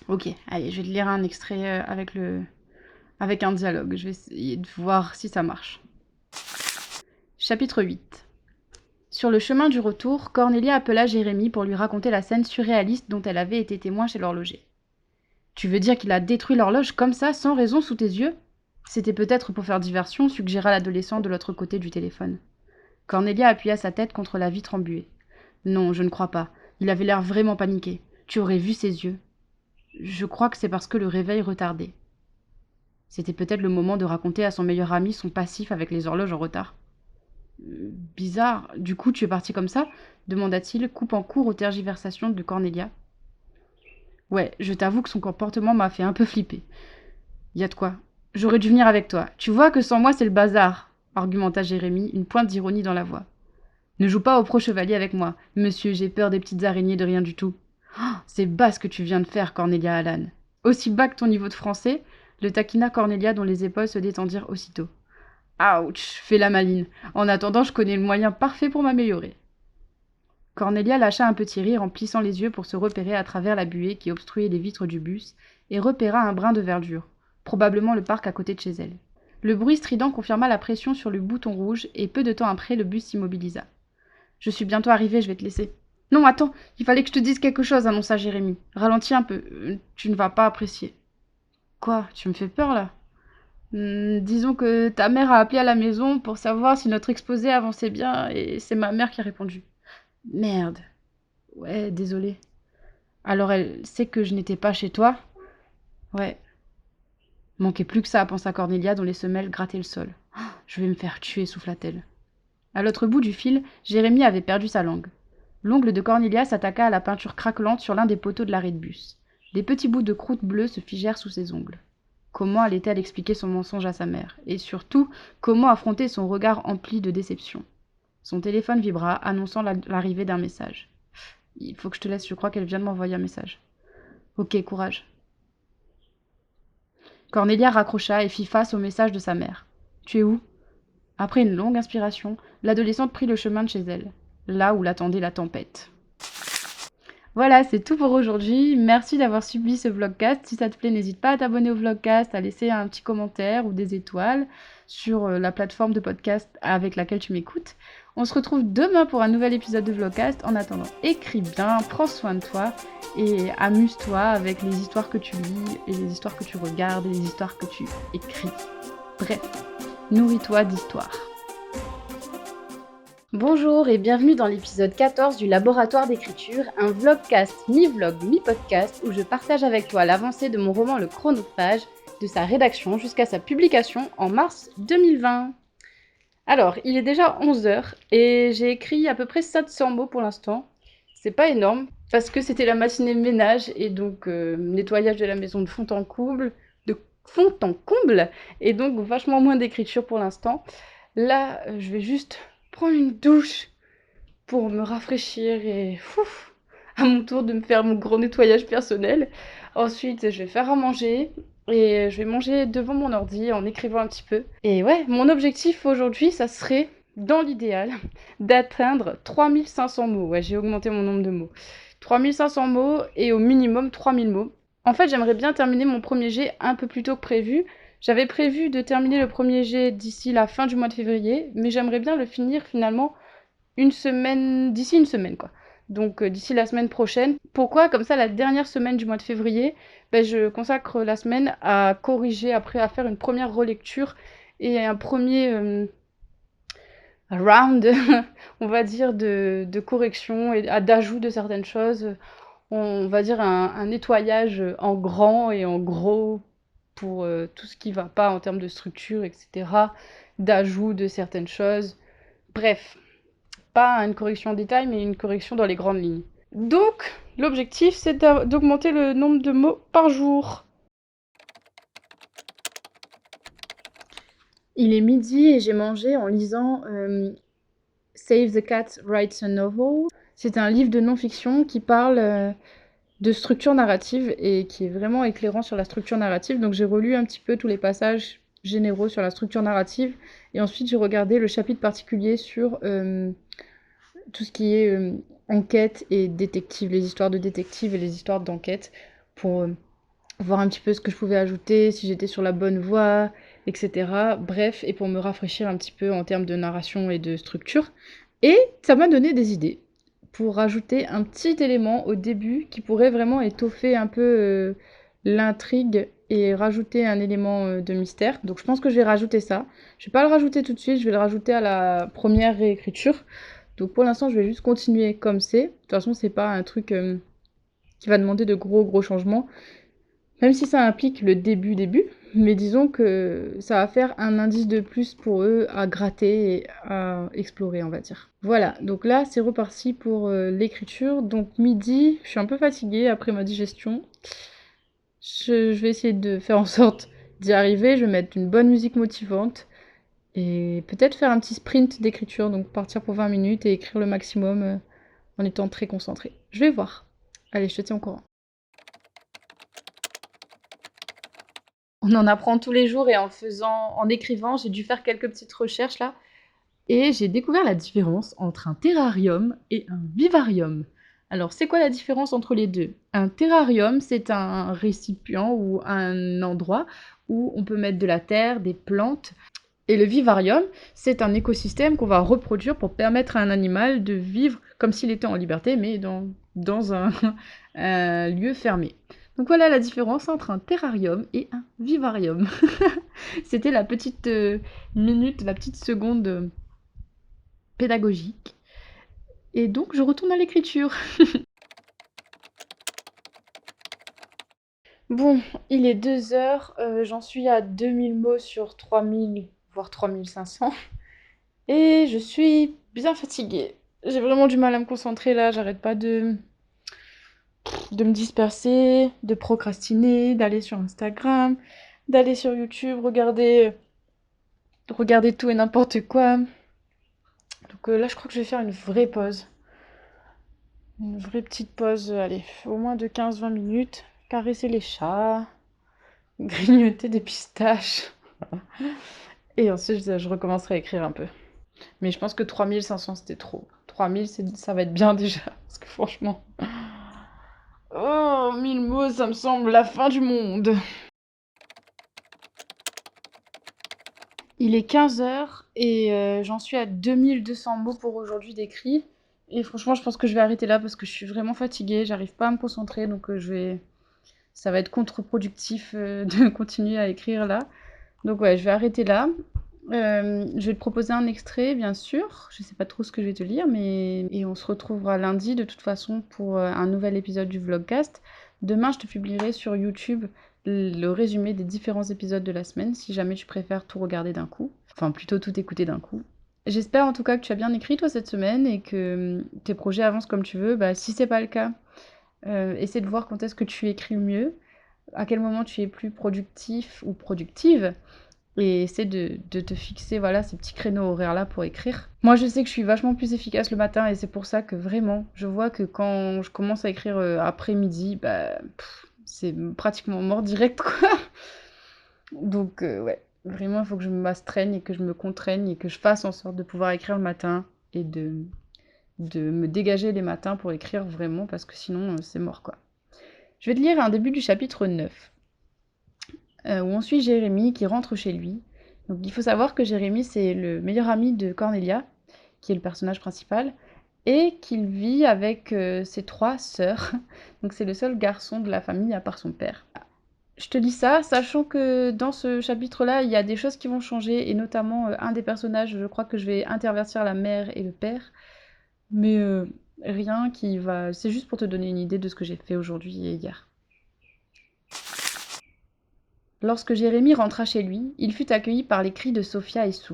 Ok, allez, je vais te lire un extrait avec un dialogue. Je vais essayer de voir si ça marche. Chapitre 8. Sur le chemin du retour, Cornelia appela Jérémie pour lui raconter la scène surréaliste dont elle avait été témoin chez l'horloger. Tu veux dire qu'il a détruit l'horloge comme ça, sans raison, sous tes yeux? C'était peut-être pour faire diversion, suggéra l'adolescent de l'autre côté du téléphone. Cornelia appuya sa tête contre la vitre embuée. Non, je ne crois pas. Il avait l'air vraiment paniqué. Tu aurais vu ses yeux. Je crois que c'est parce que le réveil retardait. C'était peut-être le moment de raconter à son meilleur ami son passif avec les horloges en retard. Bizarre. Du coup, tu es parti comme ça? Demanda-t-il, coupant court aux tergiversations de Cornelia. Ouais, je t'avoue que son comportement m'a fait un peu flipper. Y a de quoi. J'aurais dû venir avec toi. Tu vois que sans moi, c'est le bazar, argumenta Jérémie, une pointe d'ironie dans la voix. Ne joue pas au pro-chevalier avec moi. Monsieur, j'ai peur des petites araignées de rien du tout. Oh, c'est bas ce que tu viens de faire, Cornelia Allan. Aussi bas que ton niveau de français, le taquina Cornelia dont les épaules se détendirent aussitôt. Ouch, fais la maline. En attendant, je connais le moyen parfait pour m'améliorer. Cornelia lâcha un petit rire en plissant les yeux pour se repérer à travers la buée qui obstruait les vitres du bus et repéra un brin de verdure, probablement le parc à côté de chez elle. Le bruit strident confirma la pression sur le bouton rouge et peu de temps après, le bus s'immobilisa. Je suis bientôt arrivée, je vais te laisser. Non, attends, il fallait que je te dise quelque chose, annonça Jérémie. Ralentis un peu, tu ne vas pas apprécier. Quoi, tu me fais peur là? Disons que ta mère a appelé à la maison pour savoir si notre exposé avançait bien et c'est ma mère qui a répondu. Merde. Ouais, désolée. Alors elle sait que je n'étais pas chez toi? Ouais. Manquait plus que ça, pensa Cornelia dont les semelles grattaient le sol. Ah, je vais me faire tuer, souffla-t-elle. À l'autre bout du fil, Jérémie avait perdu sa langue. L'ongle de Cornelia s'attaqua à la peinture craquelante sur l'un des poteaux de l'arrêt de bus. Des petits bouts de croûte bleue se figèrent sous ses ongles. Comment allait-elle expliquer son mensonge à sa mère? Et surtout, comment affronter son regard empli de déception? Son téléphone vibra, annonçant l'arrivée d'un message. Il faut que je te laisse, je crois qu'elle vient de m'envoyer un message. Ok, courage. Cornelia raccrocha et fit face au message de sa mère. Tu es où? Après une longue inspiration, l'adolescente prit le chemin de chez elle, là où l'attendait la tempête. Voilà, c'est tout pour aujourd'hui. Merci d'avoir suivi ce vlogcast. Si ça te plaît, n'hésite pas à t'abonner au vlogcast, à laisser un petit commentaire ou des étoiles sur la plateforme de podcast avec laquelle tu m'écoutes. On se retrouve demain pour un nouvel épisode de vlogcast. En attendant, écris bien, prends soin de toi et amuse-toi avec les histoires que tu lis et les histoires que tu regardes et les histoires que tu écris. Bref, nourris-toi d'histoires. Bonjour et bienvenue dans l'épisode 14 du Laboratoire d'écriture, un vlogcast mi-vlog, mi-podcast où je partage avec toi l'avancée de mon roman Le Chronophage, de sa rédaction jusqu'à sa publication en mars 2020. Alors, il est déjà 11h et j'ai écrit à peu près 700 mots pour l'instant. C'est pas énorme parce que c'était la matinée ménage et donc nettoyage de la maison de fond en comble, et donc vachement moins d'écriture pour l'instant. Là, je vais juste prendre une douche pour me rafraîchir et à mon tour de me faire mon gros nettoyage personnel. Ensuite, je vais faire à manger et je vais manger devant mon ordi en écrivant un petit peu. Et ouais, mon objectif aujourd'hui, ça serait, dans l'idéal, d'atteindre 3500 mots. Ouais, j'ai augmenté mon nombre de mots. 3500 mots et au minimum 3000 mots. En fait, j'aimerais bien terminer mon premier jet un peu plus tôt que prévu. J'avais prévu de terminer le premier jet d'ici la fin du mois de février, mais j'aimerais bien le finir finalement d'ici une semaine, quoi. Donc d'ici la semaine prochaine. Pourquoi? Comme ça, la dernière semaine du mois de février, ben, je consacre la semaine à corriger, après à faire une première relecture et un premier round, on va dire, de correction et d'ajout de certaines choses. On va dire un nettoyage en grand et en gros pour tout ce qui va pas en termes de structure, etc. D'ajout de certaines choses. Bref, pas une correction en détail, mais une correction dans les grandes lignes. Donc, l'objectif, c'est d'augmenter le nombre de mots par jour. Il est midi et j'ai mangé en lisant Save the Cat Writes a Novel. C'est un livre de non-fiction qui parle de structure narrative et qui est vraiment éclairant sur la structure narrative. Donc j'ai relu un petit peu tous les passages généraux sur la structure narrative et ensuite j'ai regardé le chapitre particulier sur tout ce qui est enquête et détective, les histoires de détective et les histoires d'enquête pour voir un petit peu ce que je pouvais ajouter, si j'étais sur la bonne voie, etc. Bref, et pour me rafraîchir un petit peu en termes de narration et de structure. Et ça m'a donné des idées pour rajouter un petit élément au début qui pourrait vraiment étoffer un peu l'intrigue et rajouter un élément de mystère. Donc je pense que je vais rajouter ça. Je vais pas le rajouter tout de suite, je vais le rajouter à la première réécriture. Donc pour l'instant, je vais juste continuer comme c'est. De toute façon, c'est pas un truc qui va demander de gros changements. Même si ça implique le début, mais disons que ça va faire un indice de plus pour eux à gratter et à explorer, on va dire. Voilà, donc là, c'est reparti pour l'écriture. Donc midi, je suis un peu fatiguée après ma digestion. Je vais essayer de faire en sorte d'y arriver. Je vais mettre une bonne musique motivante et peut-être faire un petit sprint d'écriture, donc partir pour 20 minutes et écrire le maximum en étant très concentrée. Je vais voir. Allez, je te tiens au courant. On en apprend tous les jours et en écrivant, j'ai dû faire quelques petites recherches là. Et j'ai découvert la différence entre un terrarium et un vivarium. Alors, c'est quoi la différence entre les deux? Un terrarium, c'est un récipient ou un endroit où on peut mettre de la terre, des plantes. Et le vivarium, c'est un écosystème qu'on va reproduire pour permettre à un animal de vivre comme s'il était en liberté, mais dans un lieu fermé. Donc voilà la différence entre un terrarium et un vivarium. C'était la petite minute, la petite seconde pédagogique. Et donc je retourne à l'écriture. Bon, il est 2 heures, j'en suis à 2000 mots sur 3000, voire 3500. Et je suis bien fatiguée. J'ai vraiment du mal à me concentrer là, j'arrête pas de me disperser, de procrastiner, d'aller sur Instagram, d'aller sur YouTube, regarder tout et n'importe quoi. Donc là, je crois que je vais faire une vraie pause. Une vraie petite pause, allez, au moins de 15-20 minutes. Caresser les chats, grignoter des pistaches. Et ensuite, je recommencerai à écrire un peu. Mais je pense que 3500, c'était trop. 3000, ça va être bien déjà. Parce que franchement... Oh, 1000 mots, ça me semble la fin du monde. Il est 15 heures et j'en suis à 2200 mots pour aujourd'hui d'écrit. Et franchement, je pense que je vais arrêter là parce que je suis vraiment fatiguée, j'arrive pas à me concentrer, donc ça va être contre-productif de continuer à écrire là. Donc ouais, je vais arrêter là. Je vais te proposer un extrait, bien sûr. Je sais pas trop ce que je vais te lire, mais et on se retrouvera lundi de toute façon pour un nouvel épisode du vlogcast. Demain, je te publierai sur YouTube le résumé des différents épisodes de la semaine, si jamais tu préfères tout regarder d'un coup. Enfin, plutôt tout écouter d'un coup. J'espère en tout cas que tu as bien écrit toi cette semaine et que tes projets avancent comme tu veux. Bah, si c'est pas le cas, essaie de voir quand est-ce que tu écris le mieux, à quel moment tu es plus productif ou productive et essaie de te fixer voilà, ces petits créneaux horaires-là pour écrire. Moi, je sais que je suis vachement plus efficace le matin et c'est pour ça que vraiment, je vois que quand je commence à écrire après-midi, bah, c'est pratiquement mort direct, quoi. Donc ouais, vraiment, il faut que je m'astreigne et que je me contraigne et que je fasse en sorte de pouvoir écrire le matin et de me dégager les matins pour écrire vraiment parce que sinon, c'est mort, quoi. Je vais te lire un début du chapitre 9, où on suit Jérémie qui rentre chez lui. Donc il faut savoir que Jérémie, c'est le meilleur ami de Cornelia, qui est le personnage principal, et qu'il vit avec ses 3 sœurs. Donc c'est le seul garçon de la famille à part son père. Je te dis ça, sachant que dans ce chapitre-là, il y a des choses qui vont changer, et notamment un des personnages, je crois que je vais intervertir la mère et le père, mais rien qui va... C'est juste pour te donner une idée de ce que j'ai fait aujourd'hui et hier. Lorsque Jérémie rentra chez lui, il fut accueilli par les cris de Sophia et Sue.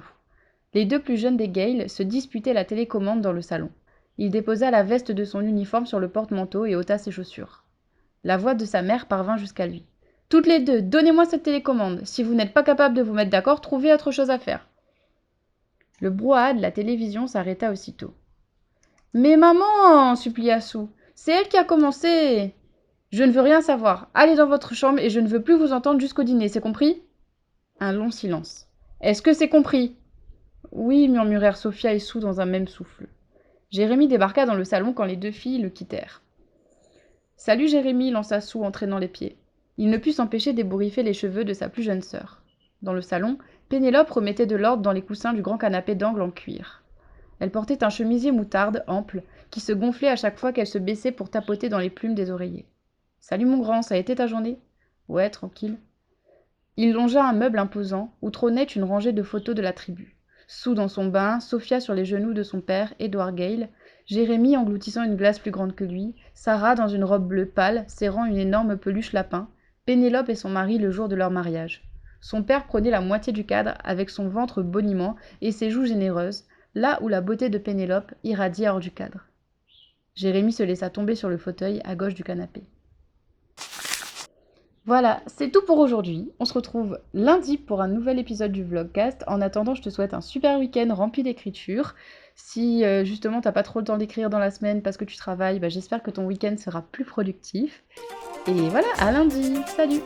Les 2 plus jeunes des Gale se disputaient la télécommande dans le salon. Il déposa la veste de son uniforme sur le porte-manteau et ôta ses chaussures. La voix de sa mère parvint jusqu'à lui. Toutes les 2, donnez-moi cette télécommande. Si vous n'êtes pas capable de vous mettre d'accord, trouvez autre chose à faire. Le brouhaha de la télévision s'arrêta aussitôt. Mais maman, supplia Sue, c'est elle qui a commencé. Je ne veux rien savoir. Allez dans votre chambre et je ne veux plus vous entendre jusqu'au dîner, c'est compris? Un long silence. Est-ce que c'est compris? Oui, murmurèrent Sophia et Sue dans un même souffle. Jérémie débarqua dans le salon quand les 2 filles le quittèrent. Salut Jérémie, lança Sue en traînant les pieds. Il ne put s'empêcher d'ébouriffer les cheveux de sa plus jeune sœur. Dans le salon, Pénélope remettait de l'ordre dans les coussins du grand canapé d'angle en cuir. Elle portait un chemisier moutarde, ample, qui se gonflait à chaque fois qu'elle se baissait pour tapoter dans les plumes des oreillers. « Salut mon grand, ça a été ta journée ?»« Ouais, tranquille. » Il longea un meuble imposant, où trônait une rangée de photos de la tribu. Sue dans son bain, Sophia sur les genoux de son père, Edward Gale, Jérémie engloutissant une glace plus grande que lui, Sarah dans une robe bleue pâle, serrant une énorme peluche lapin, Pénélope et son mari le jour de leur mariage. Son père prenait la moitié du cadre, avec son ventre boniment et ses joues généreuses, là où la beauté de Pénélope irradiait hors du cadre. Jérémie se laissa tomber sur le fauteuil à gauche du canapé. Voilà, c'est tout pour aujourd'hui. On se retrouve lundi pour un nouvel épisode du Vlogcast. En attendant, je te souhaite un super week-end rempli d'écriture. Si justement t'as pas trop le temps d'écrire dans la semaine parce que tu travailles, j'espère que ton week-end sera plus productif. Et voilà, à lundi. Salut!